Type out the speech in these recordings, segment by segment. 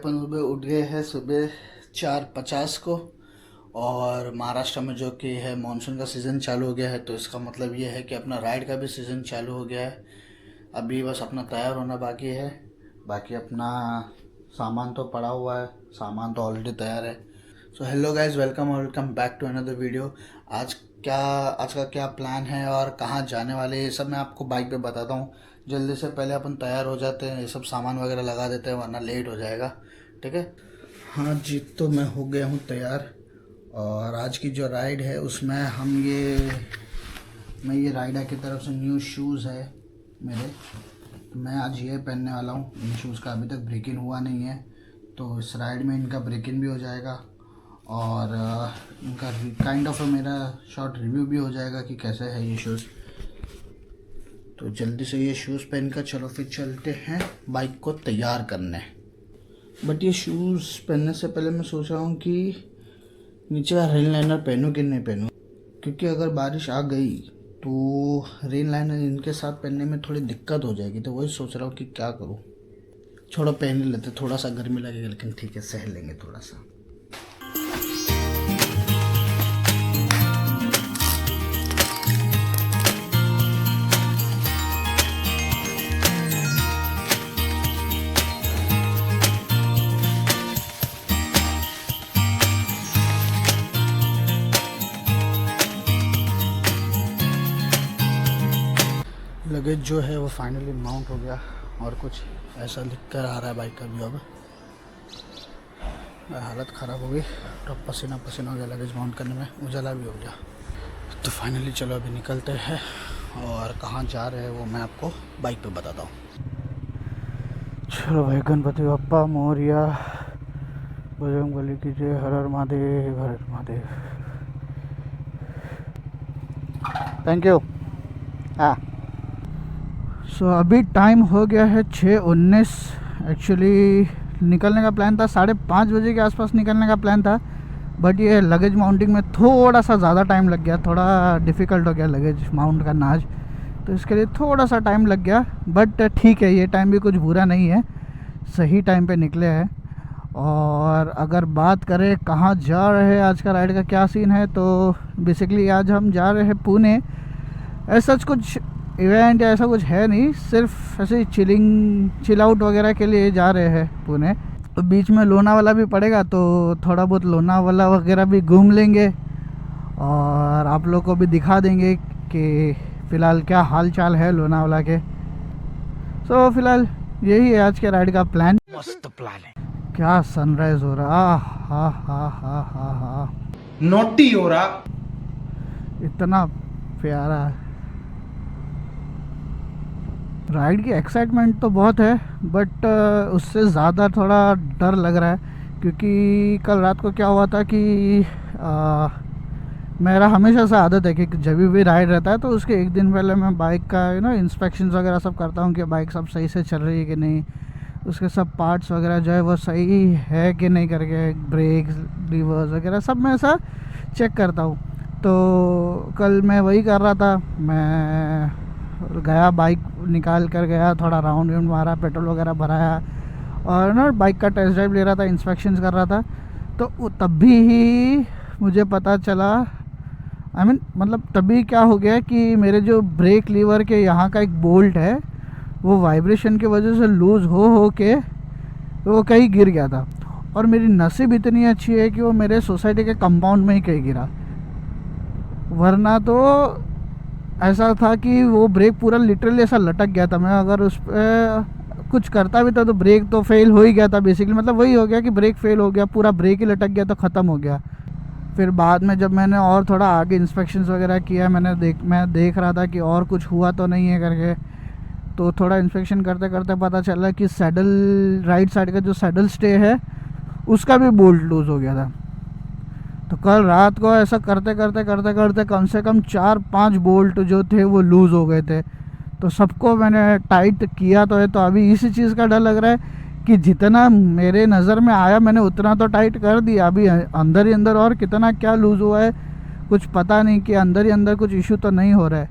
अपन सुबह उठ गए हैं सुबह 4:50 को। और महाराष्ट्र में जो कि है मानसून का सीज़न चालू हो गया है, तो इसका मतलब ये है कि अपना राइड का भी सीज़न चालू हो गया है। अभी बस अपना तैयार होना बाकी है। बाकी अपना सामान तो पड़ा हुआ है, सामान तो ऑलरेडी तैयार है। So hello guys, welcome back to another video. आज का क्या प्लान है और कहाँ जाने वाले हैं, ये सब मैं आपको बाइक पे बताता हूँ। जल्दी से पहले अपन तैयार हो जाते हैं, ये सब सामान वगैरह लगा देते हैं वरना लेट हो जाएगा। ठीक है। हाँ जी, तो मैं हो गया हूँ तैयार। और आज की जो राइड है उसमें मैं ये राइडर की तरफ से न्यू शूज़ है मेरे, तो मैं आज ये पहनने वाला हूँ। इन शूज़ का अभी तक ब्रेक इन हुआ नहीं है, तो इस राइड में इनका ब्रेक इन भी हो जाएगा और इनका काइंड ऑफ मेरा शॉर्ट रिव्यू भी हो जाएगा कि कैसे है ये शूज़। तो जल्दी से ये शूज़ पहनकर चलो फिर चलते हैं बाइक को तैयार करने। बट ये शूज़ पहनने से पहले मैं सोच रहा हूँ कि नीचे का रेन लाइनर पहनूँ कि नहीं पहनूँ, क्योंकि अगर बारिश आ गई तो रेन लाइनर इनके साथ पहनने में थोड़ी दिक्कत हो जाएगी। तो वही सोच रहा हूँ कि क्या करूँ। छोड़ो, पहन ही लेते, थोड़ा सा गर्मी लगेगा लेकिन ठीक है, सह लेंगे थोड़ा सा। लगेज जो है वो फाइनली माउंट हो गया और कुछ ऐसा लिख कर आ रहा है बाइक का भी। अब हालत ख़राब हो गई, तो पसीना हो गया लगेज माउंट करने में, उजाला भी हो गया। तो फाइनली चलो अभी निकलते हैं और कहाँ जा रहे हैं वो मैं आपको बाइक पे बताता हूँ। चलो भाई, गणपति बप्पा मोरया, बजरंगबली की जय, हर हर महादेव, हर हर महादेव। Thank you. हाँ, सो अभी टाइम हो गया है 6:19। एक्चुअली निकलने का प्लान था 5:30 बजे के आसपास निकलने का प्लान था, बट ये लगेज माउंटिंग में थोड़ा सा ज़्यादा टाइम लग गया, थोड़ा डिफ़िकल्ट हो गया लगेज माउंट करना आज, तो इसके लिए थोड़ा सा टाइम लग गया। बट ठीक है, ये टाइम भी कुछ बुरा नहीं है, सही टाइम पे निकले हैं। और अगर बात करें कहाँ जा रहे हैं, आज का राइड का क्या सीन है, तो बेसिकली आज हम जा रहे हैं पुणे। ऐसा कुछ इवेंट या ऐसा कुछ है नहीं, सिर्फ ऐसे ही चिल आउट वगैरह के लिए जा रहे हैं पुणे। तो बीच में लोनावाला भी पड़ेगा, तो थोड़ा बहुत लोनावाला वगैरह भी घूम लेंगे और आप लोग को भी दिखा देंगे कि फ़िलहाल क्या हाल चाल है लोनावाला के। सो फिलहाल यही है आज के राइड का प्लान। मस्त प्लान है। क्या सनराइज हो रहा, हा हा हा हा हा, नोटी हो रहा, इतना प्यारा। राइड की एक्साइटमेंट तो बहुत है, बट उससे ज़्यादा थोड़ा डर लग रहा है, क्योंकि कल रात को क्या हुआ था कि मेरा हमेशा से आदत है कि जब भी राइड रहता है तो उसके एक दिन पहले मैं बाइक का इंस्पेक्शंस वगैरह सब करता हूँ कि बाइक सब सही से चल रही है कि नहीं, उसके सब पार्ट्स वगैरह जो है वो सही है कि नहीं करके, ब्रेक्स लीवर्स वगैरह सब मैं ऐसा चेक करता हूँ। तो कल मैं वही कर रहा था, मैं गया, बाइक निकाल कर गया, थोड़ा राउंड मारा, पेट्रोल वगैरह भराया और बाइक का टेस्ट ड्राइव ले रहा था, इंस्पेक्शंस कर रहा था। तो तभी ही मुझे पता चला, मतलब तभी क्या हो गया कि मेरे जो ब्रेक लीवर के यहाँ का एक बोल्ट है वो वाइब्रेशन की वजह से लूज़ हो के वो कहीं गिर गया था। और मेरी नसीब इतनी अच्छी है कि वो मेरे सोसाइटी के कंपाउंड में ही कहीं गिरा, वरना तो ऐसा था कि वो ब्रेक पूरा लिटरली ऐसा लटक गया था। मैं अगर उस पर कुछ करता भी था तो ब्रेक तो फेल हो ही गया था बेसिकली, मतलब वही हो गया कि ब्रेक फेल हो गया, पूरा ब्रेक ही लटक गया तो ख़त्म हो गया। फिर बाद में जब मैंने और थोड़ा आगे इंस्पेक्शंस वगैरह किया, मैं देख रहा था कि और कुछ हुआ तो नहीं है करके, तो थोड़ा इंस्पेक्शन करते करते पता चला कि राइट साइड का जो सैडल स्टे है उसका भी बोल्ट लूज़ हो गया था। तो कल रात को ऐसा करते करते कम से कम 4-5 बोल्ट जो थे वो लूज़ हो गए थे। तो सबको मैंने टाइट किया तो है, तो अभी इसी चीज़ का डर लग रहा है कि जितना मेरे नज़र में आया मैंने उतना तो टाइट कर दिया, अभी अंदर ही अंदर और कितना क्या लूज़ हुआ है कुछ पता नहीं, कि अंदर ही अंदर कुछ इशू तो नहीं हो रहा है।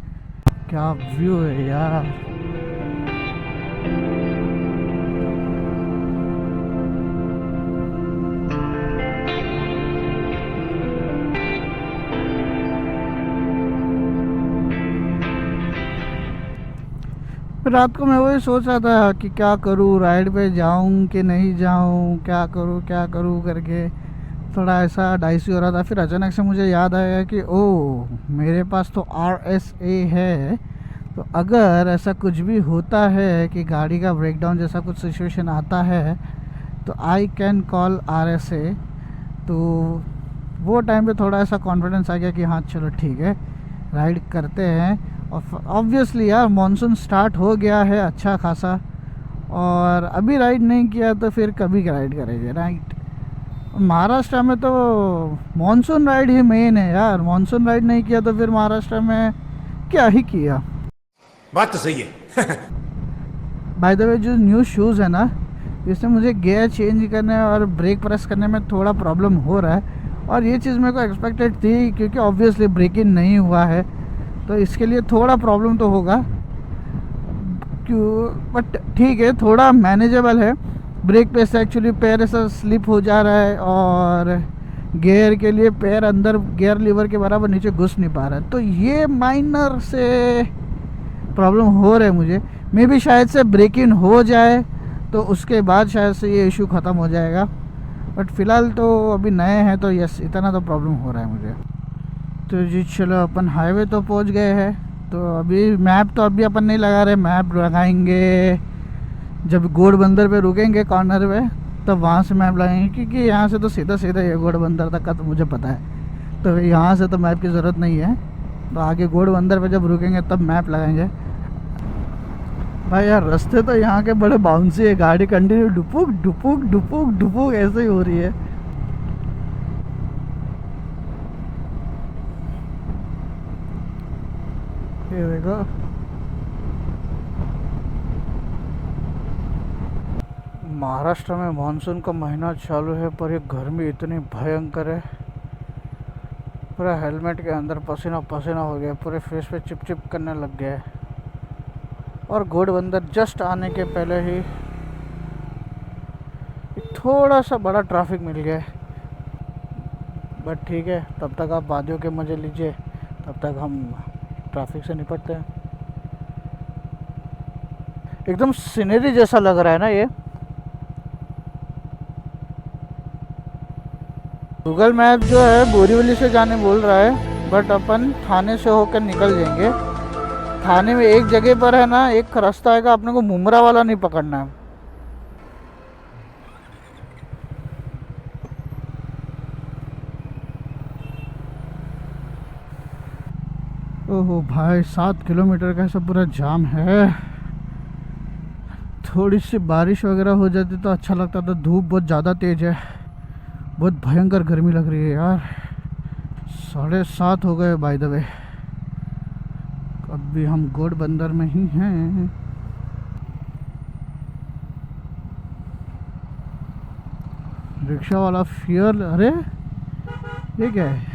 क्या व्यू है यार। फिर रात को मैं वही सोच रहा था कि क्या करूँ, राइड पे जाऊँ कि नहीं जाऊँ, क्या करूँ करके थोड़ा ऐसा डाइसी हो रहा था। फिर अचानक से मुझे याद आया कि ओह, मेरे पास तो RSA है, तो अगर ऐसा कुछ भी होता है कि गाड़ी का ब्रेकडाउन जैसा कुछ सिचुएशन आता है तो आई कैन कॉल RSA। तो वो टाइम पे थोड़ा ऐसा कॉन्फिडेंस आ गया कि हाँ चलो ठीक है, राइड करते हैं। और ऑब्वियसली यार मानसून स्टार्ट हो गया है अच्छा खासा, और अभी राइड नहीं किया तो फिर कभी राइड करेंगे, राइट। महाराष्ट्र में तो मानसून राइड ही मेन है यार, मानसून राइड नहीं किया तो फिर महाराष्ट्र में क्या ही किया। बात तो सही है। बाय द वे, जो न्यू शूज़ है ना, इससे मुझे गियर चेंज करने और ब्रेक प्रेस करने में थोड़ा प्रॉब्लम हो रहा है। और ये चीज़ मेरे को एक्सपेक्टेड थी, क्योंकि ऑब्वियसली ब्रेक इन नहीं हुआ है, तो इसके लिए थोड़ा प्रॉब्लम तो होगा क्यों, बट ठीक है, थोड़ा मैनेजेबल है। ब्रेक पे से एक्चुअली पैर ऐसा स्लिप हो जा रहा है, और गियर के लिए पैर अंदर गियर लीवर के बराबर नीचे घुस नहीं पा रहा है, तो ये माइनर से प्रॉब्लम हो रहा है मुझे। मे भी शायद से ब्रेक इन हो जाए तो उसके बाद शायद से ये इशू ख़त्म हो जाएगा, बट फ़िलहाल तो अभी नए हैं तो यस, इतना तो प्रॉब्लम हो रहा है मुझे। तो जी चलो, अपन हाईवे तो पहुंच गए हैं। तो अभी मैप तो अभी अपन नहीं लगा रहे, मैप लगाएंगे जब घोड़बंदर पे रुकेंगे कॉर्नर पे, तब वहाँ से मैप लगाएंगे, क्योंकि यहाँ से तो सीधा सीधा ये घोड़बंदर तक का तो मुझे पता है, तो यहाँ से तो मैप की ज़रूरत नहीं है। तो आगे घोड़बंदर पे जब रुकेंगे तब मैप लगाएंगे। भाई यार, रास्ते तो यहाँ के बड़े बाउंसी है, गाड़ी कंटिन्यू डुपुक डुपुक डुपुक डुपुक ऐसे ही हो रही है। ये देखो, महाराष्ट्र में मानसून का महीना चालू है, पर ये गर्मी इतनी भयंकर है, पूरा हेलमेट के अंदर पसीना पसीना हो गया, पूरे फेस पे चिप चिप करने लग गया है। और घोड़बंदर जस्ट आने के पहले ही थोड़ा सा बड़ा ट्रैफिक मिल गया है, बट ठीक है, तब तक आप वादियों के मज़े लीजिए, तब तक हम ट्रैफिक से निपटते हैं। एकदम सीनरी जैसा लग रहा है ना ये। गूगल मैप जो है बोरीवली से जाने बोल रहा है, बट अपन थाने से होकर निकल जाएंगे। थाने में एक जगह पर है ना, एक रास्ता आएगा, अपने को मुमरा वाला नहीं पकड़ना है। ओहो भाई, 7 किलोमीटर का ऐसा पूरा जाम है। थोड़ी सी बारिश वगैरह हो जाती तो अच्छा लगता था, धूप बहुत ज़्यादा तेज़ है, बहुत भयंकर गर्मी लग रही है यार। 7:30 हो गए बाय द वे, अभी हम घोड़बंदर में ही हैं। रिक्शा वाला फियर, अरे ये क्या है?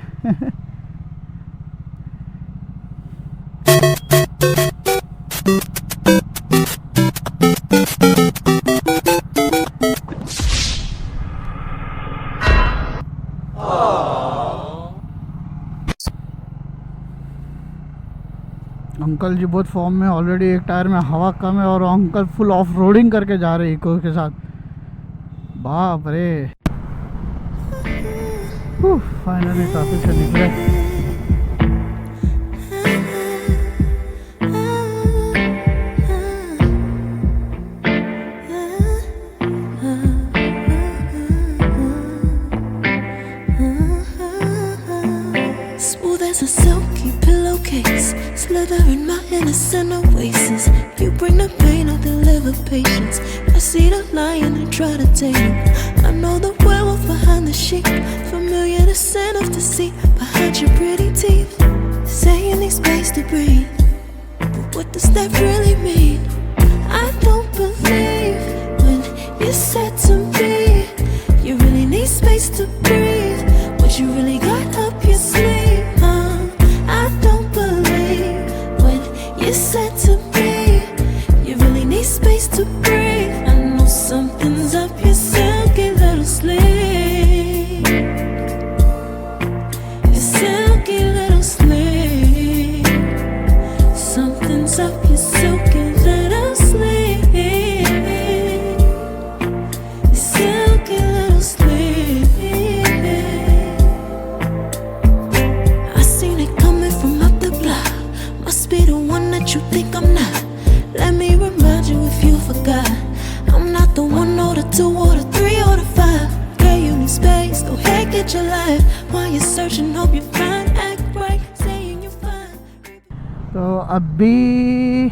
अंकल जी बहुत फॉर्म में, ऑलरेडी एक टायर में हवा कम है, और अंकल फुल ऑफ रोडिंग करके जा रहे हैं इको के साथ। बाप रे, फाइनली ट्रैफिक से निकले। Smooth as a silky pillowcase, slither in my innocent oasis. You bring the pain, I'll deliver patience. I see the lion and try to tame him. I know the werewolf behind the sheep, familiar the scent of deceit behind your pretty teeth. Say you need space to breathe, but what does that really mean? I don't believe when you said to me you really need space to breathe. What you really got up your sleeve? I don't believe when you said to me you really need space to breathe. I know something's up your silky little sleeve, your silky little sleeve. Something's up your silky little you think I'm not. Let me remind you if you forgot. I'm not the one or the two or the three or the five. Girl, you need space, go ahead, get your life. While you're searching, hope you find, act right, saying you're fine. तो अभी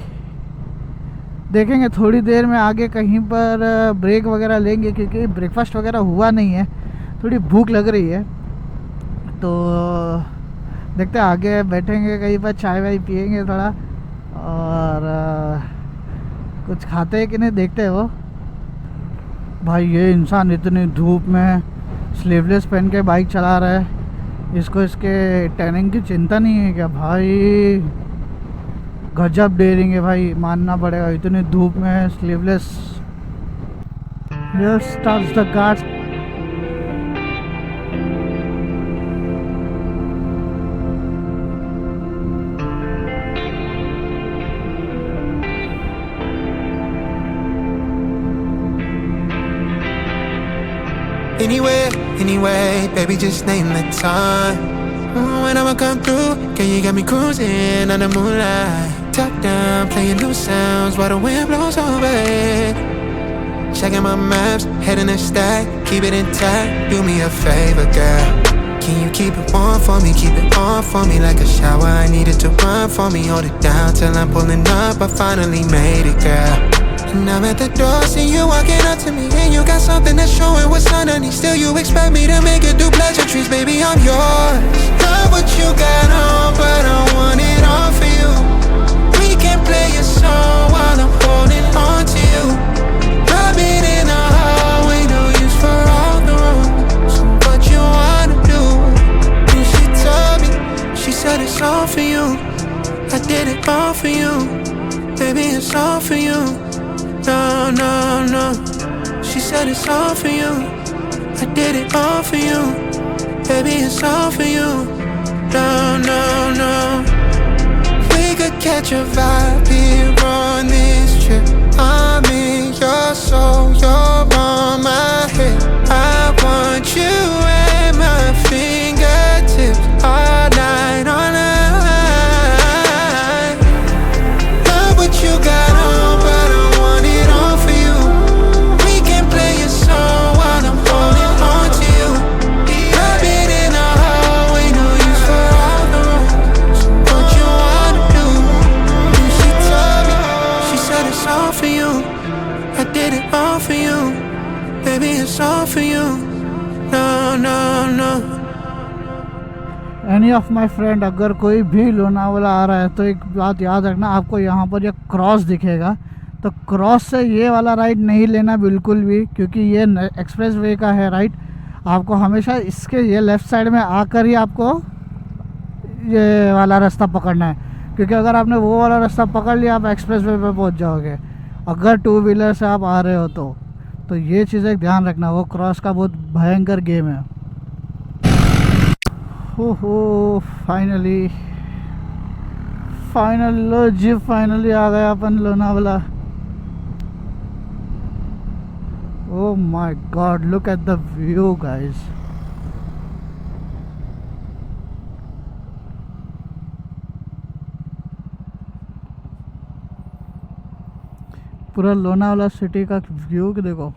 देखेंगे थोड़ी देर में आगे कहीं पर break वगैरह लेंगे, क्योंकि ब्रेकफास्ट वगैरह हुआ नहीं है, थोड़ी भूख लग रही है। तो देखते हैं, आगे बैठेंगे कहीं पर, चाय वाय पियेंगे थोड़ा, और कुछ खाते हैं कि नहीं देखते हैं। वो भाई ये इंसान इतनी धूप में स्लीवलेस पहन के बाइक चला रहा है, इसको इसके टैनिंग की चिंता नहीं है क्या? भाई गजब डेयरिंग है भाई, मानना पड़ेगा, इतनी धूप में sleeveless. Here starts the guards. Anyway, baby, just name the time. When I'ma come through, girl, you got me cruising under moonlight. Top down, playing new sounds while the wind blows over it. Checking my maps, heading the stack, keep it intact. Do me a favor, girl. Can you keep it warm for me, keep it on for me like a shower? I need it to run for me, hold it down till I'm pulling up. I finally made it, girl. And I'm at the door, see you walking up to me, and you got something that's showing what's underneath. Still you expect me to make it do pleasantries, baby, I'm yours. Love what you got on, but I want it all for you. We can play a song while I'm holding on to you. Rubbing in the hallway, no use for all the rules. So what you wanna do? And she told me, she said it's all for you. I did it all for you, baby, it's all for you. No, no, no. She said it's all for you. I did it all for you. Baby, it's all for you. No, no, no. We could catch a vibe here on this trip. I'm in your soul, you're on my head. I want you at my fingertips all night, all night. Love what you got on, but I want it all for you. We can play a song while I'm holding on to you. Rubbing in the hallway, no use for all the rules. So what you wanna do? And she told me, she said it's all for you. I did it all for you, baby, it's all for you. No, no, no. Any of my friend, अगर कोई भी लोनावाला आ रहा है तो एक बात याद रखना, आपको यहाँ पर ये क्रॉस दिखेगा, तो क्रॉस से ये वाला राइड नहीं लेना बिल्कुल भी, क्योंकि ये एक्सप्रेस वे का है राइड। आपको हमेशा इसके ये लेफ़्ट साइड में आकर ही आपको ये वाला रास्ता पकड़ना है, क्योंकि अगर आपने वो वाला रास्ता पकड़ लिया आप एक्सप्रेस वे पर पहुँच जाओगे, अगर टू व्हीलर से आप आ रहे हो तो ये चीज़ें ध्यान रखना, वो क्रॉस का बहुत भयंकर गेम है। हो फाइनली लो जी, फाइनली आ गया अपन Lonavala. Oh my god, look at the view guys. पूरा लोनावाला सिटी का व्यू देखो।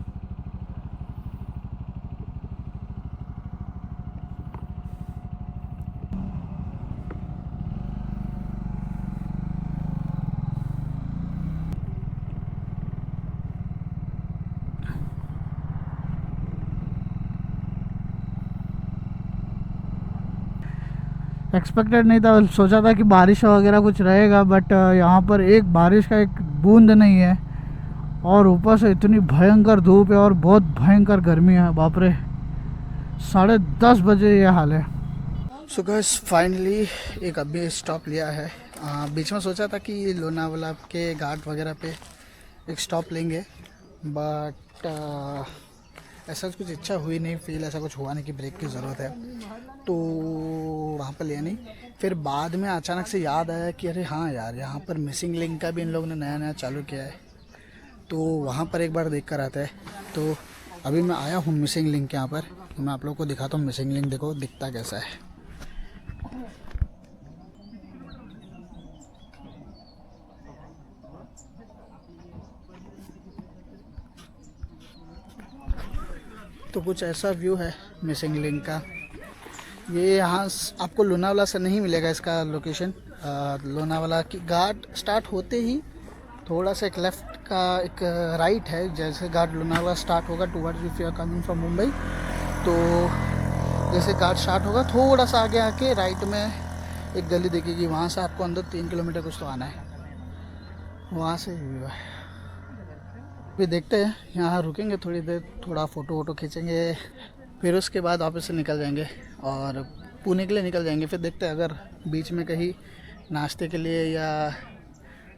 एक्सपेक्टेड नहीं था, सोचा था कि बारिश वगैरह कुछ रहेगा, बट यहाँ पर एक बारिश का एक बूंद नहीं है, और ऊपर से इतनी भयंकर धूप है और बहुत भयंकर गर्मी है, बाप रे। 10:30 बजे ये हाल है। सो गाइस फाइनली एक अभी स्टॉप लिया है। बीच में सोचा था कि लोनावाला के घाट वगैरह पे एक स्टॉप लेंगे, बट ऐसा कुछ इच्छा हुई नहीं, फील ऐसा कुछ हुआ नहीं कि ब्रेक की ज़रूरत है, तो वहाँ पर लिया नहीं। फिर बाद में अचानक से याद आया कि अरे हाँ यार, यहाँ पर मिसिंग लिंक का भी इन लोगों ने नया नया चालू किया है, तो वहाँ पर एक बार देख कर आता है। तो अभी मैं आया हूँ मिसिंग लिंक यहाँ पर, तो मैं आप लोगों को दिखाता हूँ मिसिंग लिंक, देखो दिखता कैसा है। तो कुछ ऐसा व्यू है मिसिंग लिंक का। ये यहाँ आपको लोनावाला से नहीं मिलेगा इसका लोकेशन। लोनावाला की घाट स्टार्ट होते ही थोड़ा सा एक लेफ्ट का एक राइट है, जैसे घाट लोनावाला स्टार्ट होगा towards if you are coming from Mumbai, तो जैसे घाट स्टार्ट होगा थोड़ा सा आगे आके राइट में एक गली दिखेगी, वहाँ से आपको अंदर 3 किलोमीटर कुछ तो आना है, वहाँ से व्यू है। फिर देखते हैं, यहाँ रुकेंगे थोड़ी देर, थोड़ा फ़ोटो वोटो खींचेंगे, फिर उसके बाद ऑफिस से निकल जाएंगे और पुणे के लिए निकल जाएंगे। फिर देखते हैं अगर बीच में कहीं नाश्ते के लिए या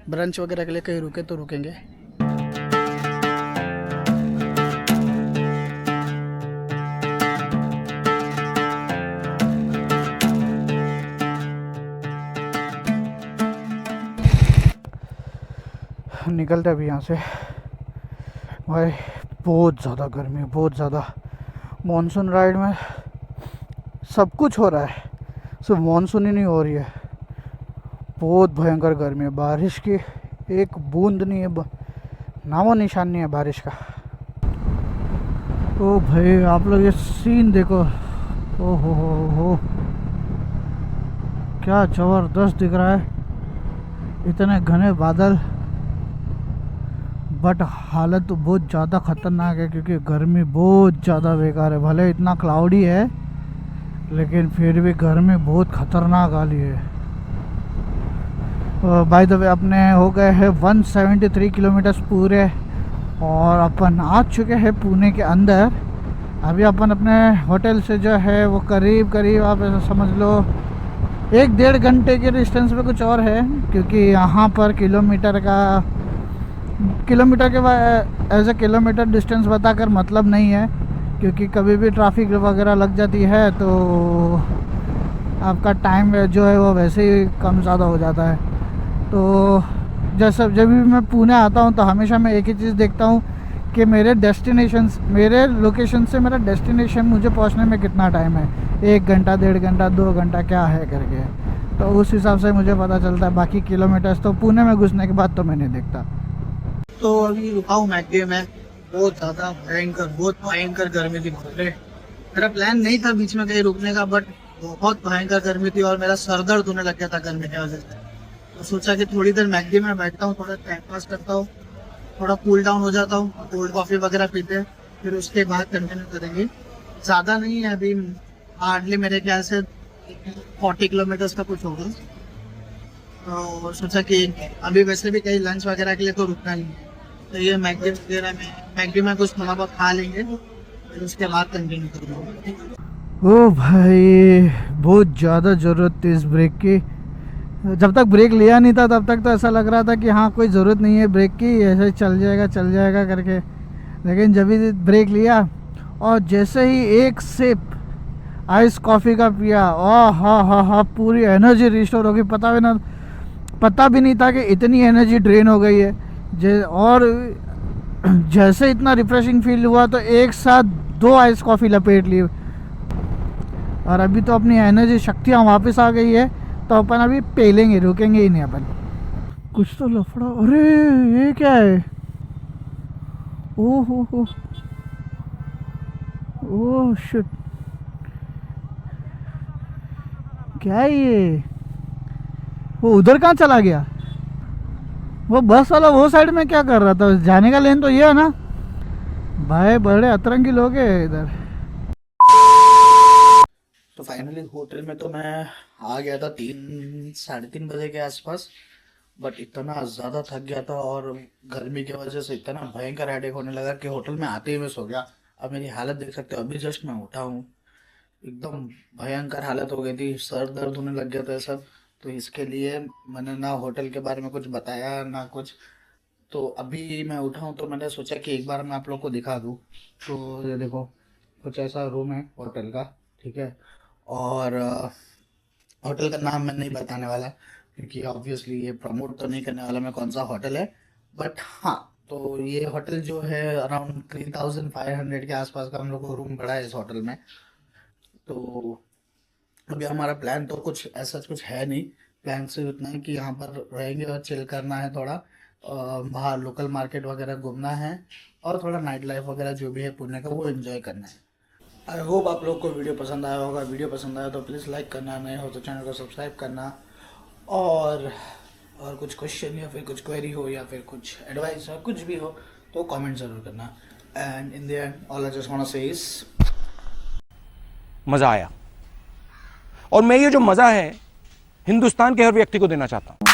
ब्रंच वगैरह के लिए कहीं रुके तो रुकेंगे। निकलते अभी यहाँ से। भाई बहुत ज़्यादा गर्मी है, बहुत ज़्यादा। मॉनसून राइड में सब कुछ हो रहा है, सिर्फ मॉनसून ही नहीं हो रही है। बहुत भयंकर गर्मी है, बारिश की एक बूंद नहीं है, नामो निशान नहीं है बारिश का। ओ भाई आप लोग ये सीन देखो, ओ हो क्या ज़बरदस्त दिख रहा है, इतने घने बादल। बट हालत तो बहुत ज़्यादा ख़तरनाक है क्योंकि गर्मी बहुत ज़्यादा बेकार है। भले इतना क्लाउडी है लेकिन फिर भी गर्मी बहुत ख़तरनाक वाली है। बाय द वे अपने हो गए हैं 173 किलोमीटर्स पूरे और अपन आ चुके हैं पुणे के अंदर। अभी अपन अपने होटल से जो है वो करीब आप ऐसा समझ लो 1-1.5 घंटे के डिस्टेंस पे कुछ और है, क्योंकि यहाँ पर किलोमीटर के एज ए किलोमीटर डिस्टेंस बताकर मतलब नहीं है, क्योंकि कभी भी ट्रैफिक वगैरह लग जाती है तो आपका टाइम जो है वो वैसे ही कम ज़्यादा हो जाता है। तो जैसे जब भी मैं पुणे आता हूँ तो हमेशा मैं एक ही चीज़ देखता हूँ कि मेरे लोकेशन से मेरा डेस्टिनेशन मुझे पहुँचने में कितना टाइम है, 1 घंटा, 1.5 घंटा, 2 घंटा क्या है करके। तो उस हिसाब से मुझे पता चलता है। बाकी किलोमीटर्स तो पुणे में घुसने के बाद तो मैं नहीं देखता। तो अभी रुका हूँ मैकडी में, बहुत ज़्यादा बहुत भयंकर गर्मी थी। मेरा प्लान नहीं था बीच में कहीं रुकने का, बट बहुत भयंकर गर्मी थी और मेरा सर दर्द होने लग गया था गर्मी की वजह से। तो सोचा कि थोड़ी देर मैकडी में बैठता हूँ, थोड़ा टाइम पास करता हूँ, थोड़ा कूल डाउन हो जाता हूँ, कोल्ड कॉफ़ी वगैरह पीते हैं, फिर उसके बाद कंटिन्यू करेंगे। ज़्यादा नहीं है अभी, हार्डली मेरे ख्याल से 40 किलोमीटर्स का कुछ होगा। तो सोचा कि अभी वैसे भी कहीं लंच वगैरह के लिए तो रुकना नहीं है, तो ये मैकडी में कुछ थोड़ा बहुत खा लेंगे, फिर उसके बाद कंटिन्यू करेंगे। ओ भाई बहुत ज़्यादा ज़रूरत थी इस ब्रेक की। जब तक ब्रेक लिया नहीं था तब तक तो ऐसा लग रहा था कि हाँ कोई ज़रूरत नहीं है ब्रेक की, ऐसे चल जाएगा करके। लेकिन जब भी ब्रेक लिया और जैसे ही एक सिप आइस कॉफ़ी का पिया, हाँ पूरी एनर्जी रिस्टोर हो गई। पता भी नहीं था कि इतनी एनर्जी ड्रेन हो गई है। और जैसे इतना रिफ्रेशिंग फील हुआ तो एक साथ 2 आइस कॉफ़ी लपेट ली और अभी तो अपनी एनर्जी शक्तियाँ वापस आ गई है। तो अपन अभी पेलेंगे, रुकेंगे ही नहीं अपन। कुछ तो लफड़ा, अरे ये क्या है, ओह शिट, क्या है ये? वो उधर कहाँ चला गया? वो बस वाला वो साइड में क्या कर रहा था? जाने का लेन तो ये है ना भाई, बड़े अतरंगी लोग हैं इधर। तो फाइनली होटल में तो मैं आ गया था 3-3:30 बजे के आसपास, बट इतना ज़्यादा थक गया था और गर्मी की वजह से इतना भयंकर हेडेक होने लगा कि होटल में आते ही मैं सो गया। अब मेरी हालत देख सकते हो, अभी जस्ट मैं उठा हूँ, एकदम भयंकर हालत हो गई थी, सर दर्द होने लग गया था सब। तो इसके लिए मैंने ना होटल के बारे में कुछ बताया ना कुछ। तो अभी मैं उठा हूँ तो मैंने सोचा कि एक बार मैं आप लोग को दिखा दूँ। तो ये देखो कुछ ऐसा रूम है होटल का, ठीक है। और होटल का नाम मैं नहीं बताने वाला क्योंकि ऑब्वियसली ये प्रमोट तो नहीं करने वाला मैं कौन सा होटल है। बट हाँ, तो ये होटल जो है अराउंड 3500 के आसपास का हम लोग को रूम पड़ा है इस होटल में। तो अभी हमारा प्लान तो कुछ ऐसा कुछ है नहीं, प्लान सिर्फ इतना है कि यहाँ पर रहेंगे और चिल करना है, थोड़ा बाहर लोकल मार्केट वगैरह घूमना है और थोड़ा नाइट लाइफ वगैरह जो भी है पुणे का वो एंजॉय करना है। आई होप आप लोग को वीडियो पसंद आया होगा। वीडियो पसंद आया तो प्लीज़ लाइक करना, नए हो तो चैनल को सब्सक्राइब करना, और कुछ क्वेश्चन या फिर कुछ क्वेरी हो या फिर कुछ एडवाइस हो, कुछ भी हो तो कमेंट ज़रूर करना। And in the end all I just want to say is मजा आया, और मैं ये जो मजा है हिंदुस्तान के हर व्यक्ति को देना चाहता हूं।